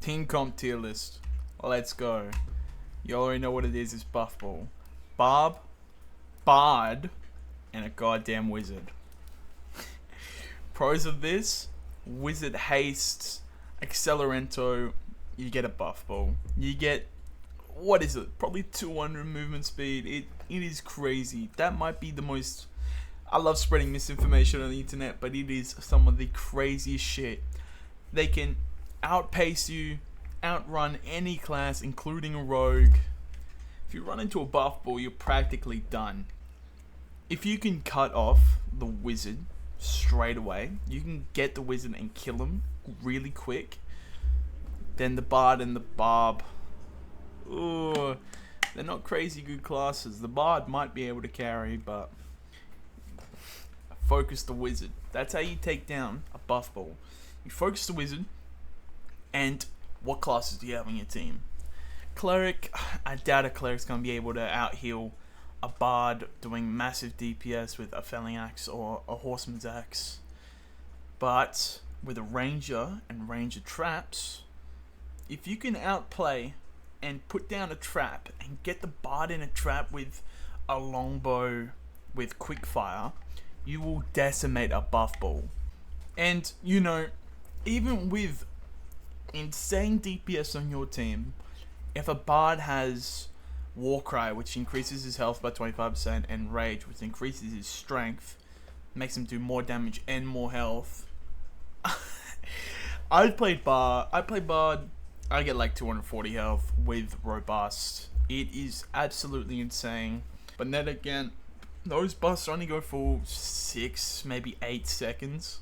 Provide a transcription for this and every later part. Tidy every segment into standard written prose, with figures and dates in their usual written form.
Team comp tier list. Let's go. You already know what it is. It's buff ball, barb, bard, and a goddamn wizard. Pros of this: wizard haste, accelerento. You get a buff ball. You get, what is it? Probably 200 movement speed. It is crazy. That might be the most. I love spreading misinformation on the internet, but it is some of the craziest shit. They can outpace you, outrun any class, including a rogue. If you run into a buff ball, you're practically done. If you can cut off the wizard straight away, you can get the wizard and kill him really quick. Then the bard and the barb, ooh, they're not crazy good classes. The bard might be able to carry, but focus the wizard. That's how you take down a buff ball. You focus the wizard, and what classes do you have on your team? Cleric, I doubt a cleric's going to be able to out-heal a bard doing massive DPS with a felling axe or a horseman's axe. But with a ranger and ranger traps, if you can outplay and put down a trap and get the bard in a trap with a longbow with quickfire, you will decimate a buff ball. And you know, even with insane DPS on your team, if a bard has Warcry, which increases his health by 25%, and Rage, which increases his strength, makes him do more damage and more health. I play Bard. I get like 240 health with Robust. It is absolutely insane. But then again, those buffs only go for 6, maybe 8 seconds.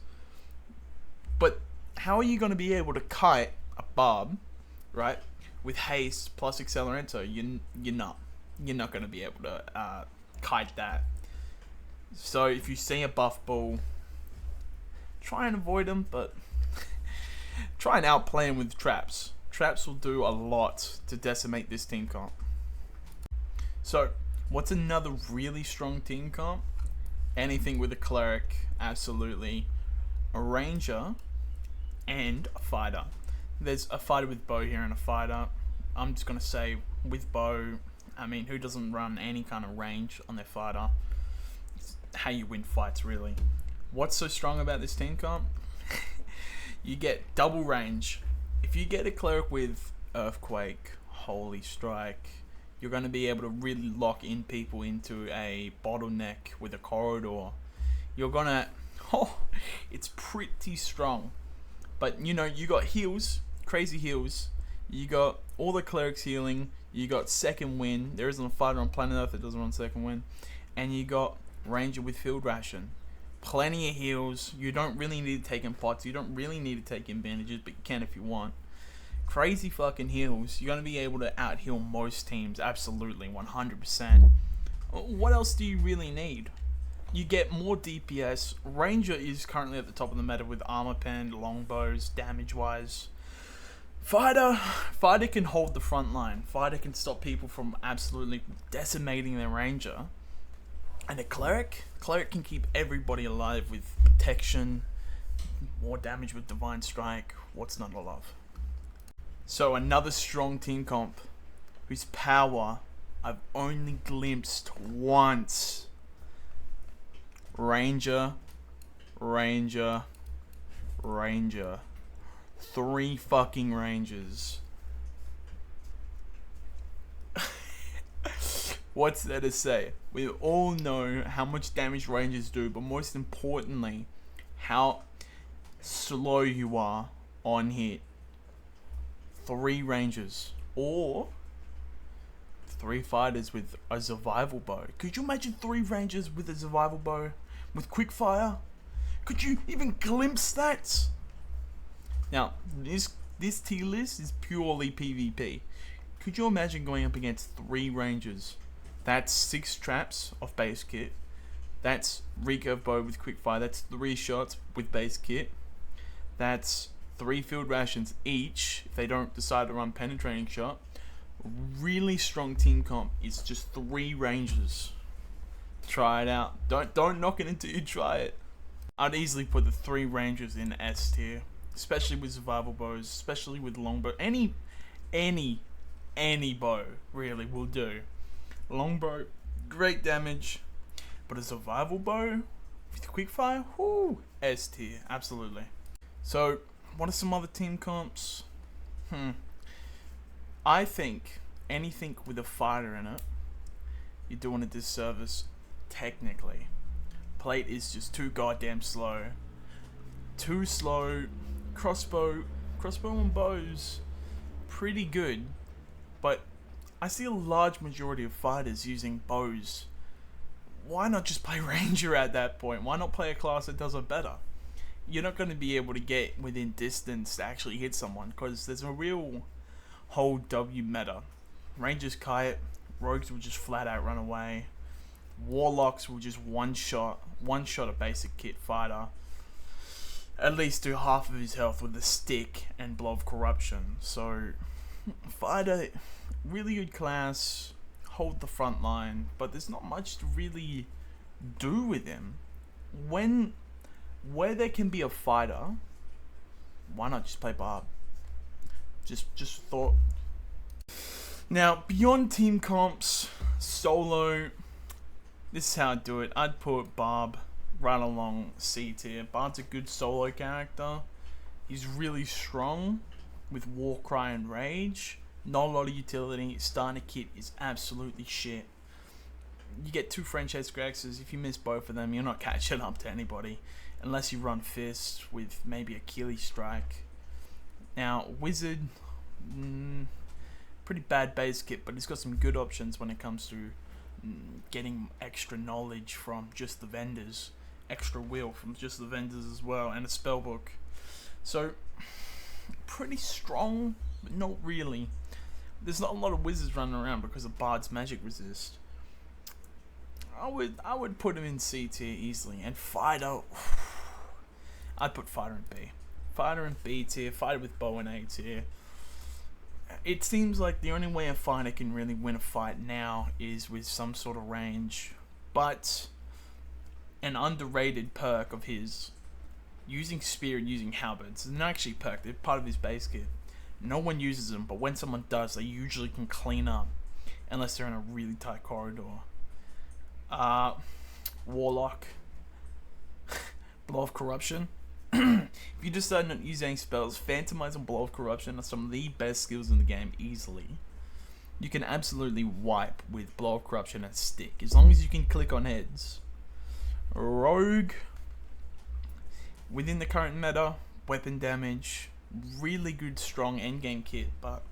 But how are you going to be able to kite a barb, right, with haste plus accelerento? You're not going to be able to kite that. So if you see a buff ball, try and avoid them, but try and outplay them with traps. Traps will do a lot to decimate this team comp. So what's another really strong team comp? Anything with a cleric, absolutely. A ranger and a fighter. There's a fighter with bow here and a fighter. I'm just going to say with bow, I mean, who doesn't run any kind of range on their fighter? It's how you win fights, really. What's so strong about this team comp? You get double range. If you get a cleric with Earthquake, Holy Strike, you're going to be able to really lock in people into a bottleneck with a corridor. You're going to... Oh, it's pretty strong. But, you know, you got heals, crazy heals. You got all the clerics healing. You got second wind. There isn't a fighter on planet Earth that doesn't run second wind. And you got ranger with field ration. Plenty of heals. You don't really need to take in pots. You don't really need to take in bandages, but you can if you want. Crazy fucking heals. You're going to be able to out-heal most teams. Absolutely, 100%. What else do you really need? You get more DPS. Ranger is currently at the top of the meta with armor pen, longbows, damage-wise. Fighter can hold the front line. Fighter can stop people from absolutely decimating their ranger. And a cleric can keep everybody alive with protection, more damage with divine strike. What's not to love? So another strong team comp whose power I've only glimpsed once. Ranger. 3 fucking rangers. What's there to say? We all know how much damage rangers do, but most importantly, how slow you are on hit. 3 rangers or 3 fighters with a survival bow. Could you imagine 3 rangers with a survival bow with quick fire? Could you even glimpse that? Now, this tier list is purely PvP. Could you imagine going up against 3 rangers? That's 6 traps off base kit. That's recurve bow with quick fire. That's 3 shots with base kit. That's 3 field rations each if they don't decide to run penetrating shot. Really strong team comp is just 3 rangers. Try it out. Don't knock it until you try it. I'd easily put the 3 rangers in S tier. especially with survival bows, especially with longbow. Any bow really will do. Longbow, great damage, but a survival bow with quickfire, whoo, S tier, absolutely. So, what are some other team comps? I think anything with a fighter in it, you're doing a disservice, technically. Plate is just too goddamn slow. Too slow. Crossbow and bows, pretty good, but I see a large majority of fighters using bows. Why not just play ranger at that point? Why not play a class that does it better? You're not going to be able to get within distance to actually hit someone because there's a real whole W meta. Rangers kite, rogues will just flat out run away. Warlocks will just one shot a basic kit fighter. At least do half of his health with a stick and blow of corruption. So, fighter, really good class, hold the front line, but there's not much to really do with him. Where there can be a fighter, why not just play Barb? Just thought. Now, beyond team comps, solo, this is how I'd do it. I'd put Barb right along C tier. Barb's a good solo character. He's really strong with Warcry and Rage. Not a lot of utility. Starter kit is absolutely shit. You get 2 French head Scraxes. If you miss both of them, you're not catching up to anybody. Unless you run Fist with maybe Achilles Strike. Now, Wizard, pretty bad base kit, but he's got some good options when it comes to getting extra knowledge from just the vendors. Extra will from just the vendors as well, and a spellbook. So, pretty strong, but not really. There's not a lot of wizards running around because of Bard's magic resist. I would put him in C tier easily, and fighter, I'd put fighter in B. Fighter in B tier, fighter with bow in A tier. It seems like the only way a fighter can really win a fight now is with some sort of range, but an underrated perk of his, using spear and using halberds, is not actually perk, they're part of his base kit. No one uses them, but when someone does, they usually can clean up, unless they're in a really tight corridor. Warlock, blow of corruption. If you decide not to use any spells, Phantomize and blow of corruption are some of the best skills in the game easily. You can absolutely wipe with blow of corruption and stick, as long as you can click on heads. Rogue, within the current meta, weapon damage, really good strong endgame kit, but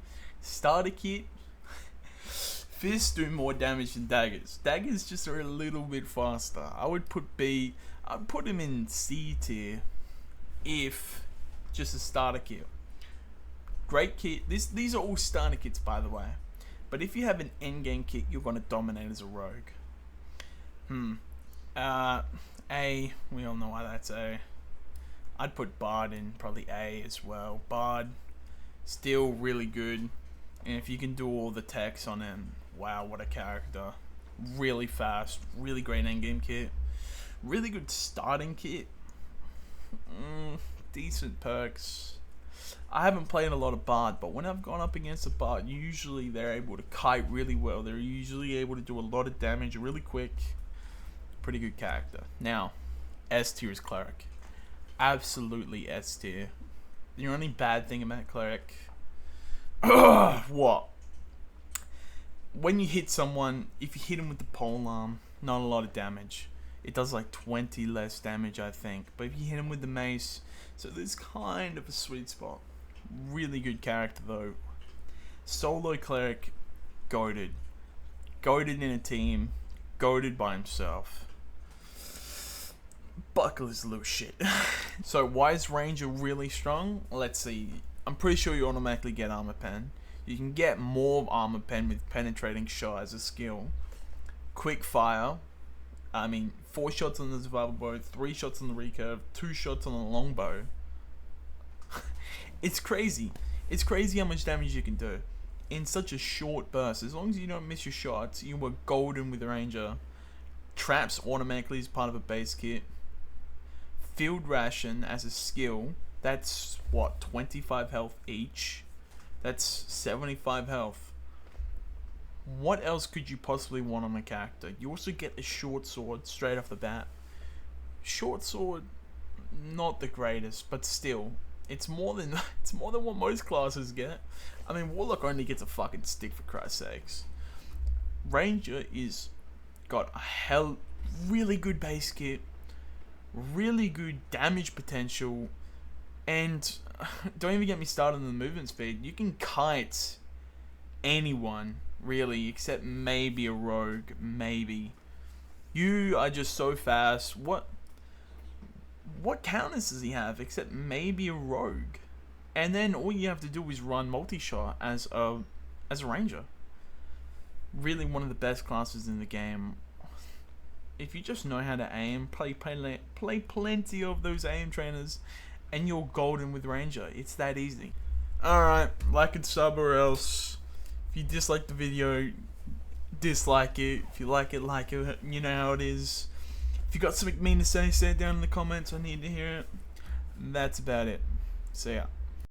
starter kit, fists do more damage than daggers. Daggers just are a little bit faster. I'd put him in C tier if just a starter kit. Great kit. These are all starter kits, by the way. But if you have an endgame kit, you're gonna dominate as a rogue. A, we all know why that's A. I'd put Bard in probably A as well. Bard, still really good. And if you can do all the techs on him, wow, what a character. Really fast, really great endgame kit. Really good starting kit. Decent perks. I haven't played a lot of Bard, but when I've gone up against a Bard, usually they're able to kite really well. They're usually able to do a lot of damage really quick. Pretty good character. Now, S tier is Cleric. Absolutely S tier. The only bad thing about Cleric, what? When you hit someone, if you hit him with the polearm, not a lot of damage. It does like 20 less damage, I think. But if you hit him with the mace, so there's kind of a sweet spot. Really good character though. Solo Cleric, goated. Goated in a team, goated by himself. Buckle is a little shit. So why is Ranger really strong? Let's see. I'm pretty sure you automatically get Armor Pen. You can get more Armor Pen with Penetrating Shot as a skill. Quick Fire. 4 shots on the survival bow, 3 shots on the recurve, 2 shots on the longbow. It's crazy. It's crazy how much damage you can do in such a short burst. As long as you don't miss your shots, you were golden with the Ranger. Traps automatically is part of a base kit. Field Ration as a skill That's what, 25 health each? That's 75 health. What else could you possibly want on a character? You also get a short sword straight off the bat. Short sword, not the greatest, but still, it's more than what most classes get. I mean, Warlock only gets a fucking stick, for Christ's sakes. Ranger is got a really good base kit, really good damage potential, and don't even get me started on the movement speed. You can kite anyone, really, except maybe a rogue, maybe. You are just so fast. What counters does he have except maybe a rogue? And then all you have to do is run multi-shot as a ranger. Really one of the best classes in the game. If you just know how to aim, play plenty of those aim trainers, and you're golden with ranger. It's that easy. Alright, like and sub or else. If you dislike the video, dislike it. If you like it, like it. You know how it is. If you got something mean to say it down in the comments. I need to hear it. That's about it. See ya.